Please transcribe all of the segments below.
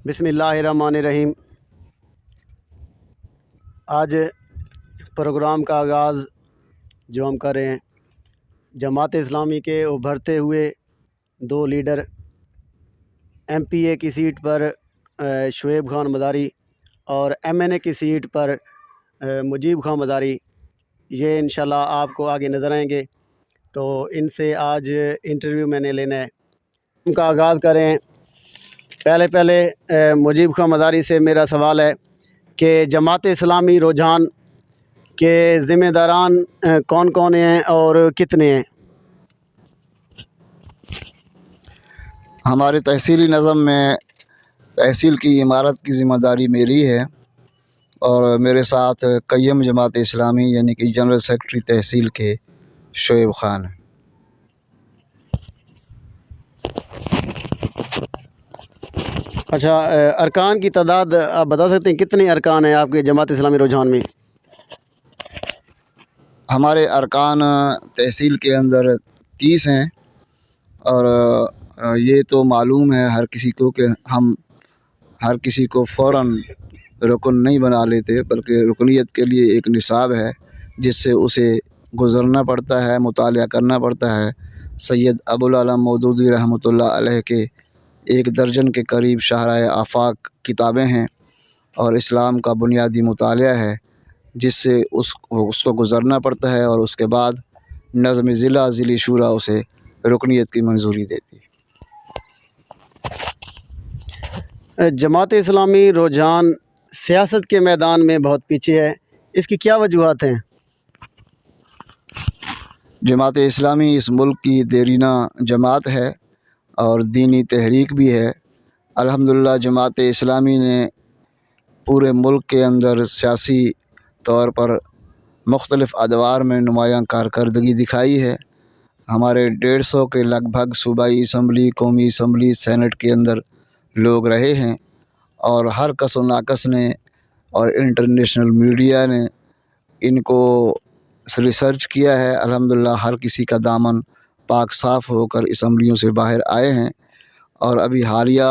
بسم اللہ الرحمن الرحیم۔ آج پروگرام کا آغاز جو ہم کر رہے ہیں، جماعت اسلامی کے ابھرتے ہوئے دو لیڈر ایم پی اے کی سیٹ پر شعیب خان مزاری اور ایم این اے کی سیٹ پر مجیب خان مزاری، یہ انشاءاللہ آپ کو آگے نظر آئیں گے، تو ان سے آج انٹرویو میں نے لینا ہے۔ ان کا آغاز کریں۔ پہلے مجیب خان مزاری سے میرا سوال ہے کہ جماعت اسلامی رجحان کے ذمہ داران کون کون ہیں اور کتنے ہیں؟ ہمارے تحصیلی نظم میں تحصیل کی عمارت کی ذمہ داری میری ہے، اور میرے ساتھ قیم جماعت اسلامی یعنی کہ جنرل سیکرٹری تحصیل کے شعیب خان ہیں۔ اچھا، ارکان کی تعداد آپ بتا سکتے ہیں کتنے ارکان ہیں آپ کے جماعت اسلامی رجحان میں؟ ہمارے ارکان تحصیل کے اندر 30 ہیں، اور یہ تو معلوم ہے ہر کسی کو کہ ہم ہر کسی کو فوراً رکن نہیں بنا لیتے، بلکہ رکنیت کے لیے ایک نصاب ہے جس سے اسے گزرنا پڑتا ہے، مطالعہ کرنا پڑتا ہے۔ سید ابوالعلم مودودی رحمۃ اللہ علیہ کے 1 درجن کے قریب شاہراہ آفاق کتابیں ہیں، اور اسلام کا بنیادی مطالعہ ہے جس سے اس کو گزرنا پڑتا ہے، اور اس کے بعد نظم ضلع ضلعی شورا اسے رکنیت کی منظوری دیتی ہے۔ جماعت اسلامی رجحان سیاست کے میدان میں بہت پیچھے ہے، اس کی کیا وجوہات ہیں؟ جماعت اسلامی اس ملک کی دیرینہ جماعت ہے اور دینی تحریک بھی ہے۔ الحمدللہ جماعت اسلامی نے پورے ملک کے اندر سیاسی طور پر مختلف ادوار میں نمایاں کارکردگی دکھائی ہے۔ ہمارے 150 کے لگ بھگ صوبائی اسمبلی، قومی اسمبلی، سینٹ کے اندر لوگ رہے ہیں، اور ہر کس و ناکس نے اور انٹرنیشنل میڈیا نے ان کو ریسرچ کیا ہے۔ الحمدللہ ہر کسی کا دامن پاک صاف ہو کر اسمبلیوں سے باہر آئے ہیں، اور ابھی حالیہ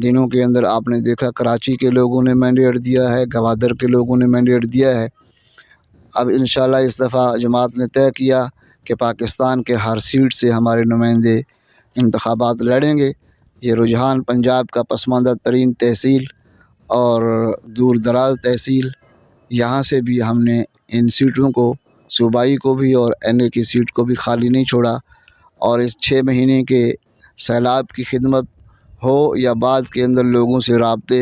دنوں کے اندر آپ نے دیکھا کراچی کے لوگوں نے مینڈیٹ دیا ہے، گوادر کے لوگوں نے مینڈیٹ دیا ہے۔ اب انشاءاللہ اس دفعہ جماعت نے طے کیا کہ پاکستان کے ہر سیٹ سے ہمارے نمائندے انتخابات لڑیں گے۔ یہ رجحان پنجاب کا پسماندہ ترین تحصیل اور دور دراز تحصیل، یہاں سے بھی ہم نے ان سیٹوں کو، صوبائی کو بھی اور این اے کی سیٹ کو بھی خالی نہیں چھوڑا، اور اس 6 مہینے کے سیلاب کی خدمت ہو یا بعد کے اندر لوگوں سے رابطے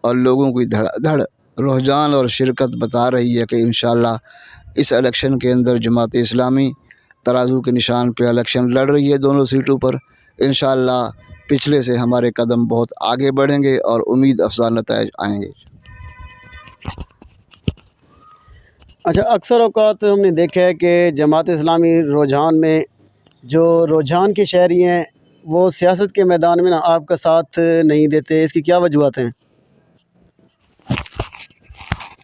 اور لوگوں کی دھڑ دھڑ رجحان اور شرکت بتا رہی ہے کہ انشاءاللہ اس الیکشن کے اندر جماعت اسلامی ترازو کے نشان پہ الیکشن لڑ رہی ہے دونوں سیٹوں پر۔ انشاءاللہ پچھلے سے ہمارے قدم بہت آگے بڑھیں گے اور امید افزا نتائج آئیں گے۔ اچھا، اکثر اوقات ہم نے دیکھا ہے کہ جماعت اسلامی رجحان میں جو رجحان کے شہری ہیں وہ سیاست کے میدان میں آپ کا ساتھ نہیں دیتے، اس کی کیا وجوہات ہیں؟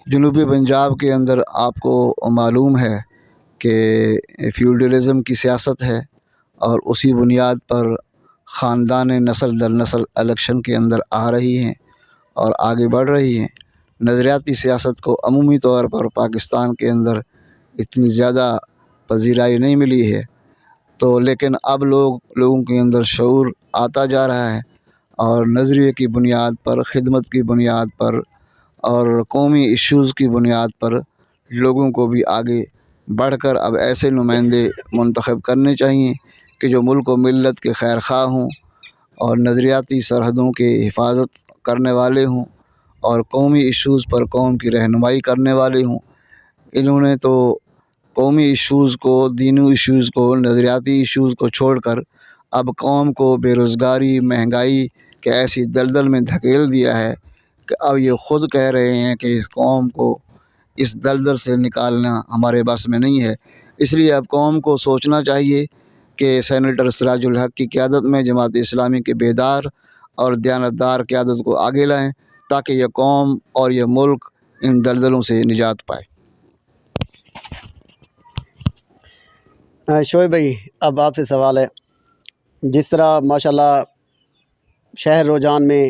جنوبی پنجاب کے اندر آپ کو معلوم ہے کہ فیوڈلزم کی سیاست ہے، اور اسی بنیاد پر خاندان نسل در نسل الیکشن کے اندر آ رہی ہیں اور آگے بڑھ رہی ہیں۔ نظریاتی سیاست کو عمومی طور پر پاکستان کے اندر اتنی زیادہ پذیرائی نہیں ملی ہے، تو لیکن اب لوگوں کے اندر شعور آتا جا رہا ہے، اور نظریے کی بنیاد پر، خدمت کی بنیاد پر اور قومی ایشوز کی بنیاد پر لوگوں کو بھی آگے بڑھ کر اب ایسے نمائندے منتخب کرنے چاہیے کہ جو ملک و ملت کے خیر خواہ ہوں اور نظریاتی سرحدوں کے حفاظت کرنے والے ہوں اور قومی ایشوز پر قوم کی رہنمائی کرنے والے ہوں۔ انہوں نے تو قومی ایشوز کو، دینی ایشوز کو، نظریاتی ایشوز کو چھوڑ کر اب قوم کو بے روزگاری، مہنگائی کے ایسی دلدل میں دھکیل دیا ہے کہ اب یہ خود کہہ رہے ہیں کہ اس قوم کو اس دلدل سے نکالنا ہمارے بس میں نہیں ہے۔ اس لیے اب قوم کو سوچنا چاہیے کہ سینیٹر سراج الحق کی قیادت میں جماعت اسلامی کے بیدار اور دیانتدار قیادت کو آگے لائیں، تاکہ یہ قوم اور یہ ملک ان دلدلوں سے نجات پائے۔ شعیب بھائی، اب آپ سے سوال ہے، جس طرح ماشاءاللہ شہر روجان میں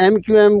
MQM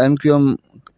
MQM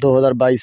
2022,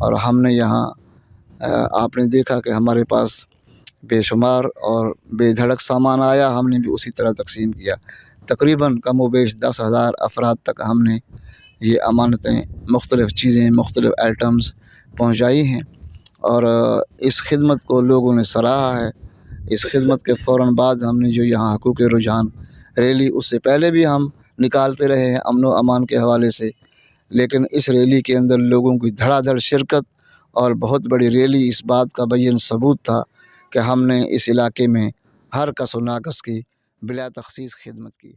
اور ہم نے یہاں آپ نے دیکھا کہ ہمارے پاس بے شمار اور بے دھڑک سامان آیا، ہم نے بھی اسی طرح تقسیم کیا۔ تقریباً کم و بیش 10,000 افراد تک ہم نے یہ امانتیں، مختلف چیزیں، مختلف آئٹمز پہنچائی ہیں، اور اس خدمت کو لوگوں نے سراہا ہے۔ اس خدمت کے فوراً بعد ہم نے جو یہاں حقوق رجحان ریلی، اس سے پہلے بھی ہم نکالتے رہے ہیں امن و امان کے حوالے سے، لیکن اس ریلی کے اندر لوگوں کی دھڑا دھڑ شرکت اور بہت بڑی ریلی اس بات کا بین ثبوت تھا کہ ہم نے اس علاقے میں ہر کس و ناکس کی بلا تخصیص خدمت کی۔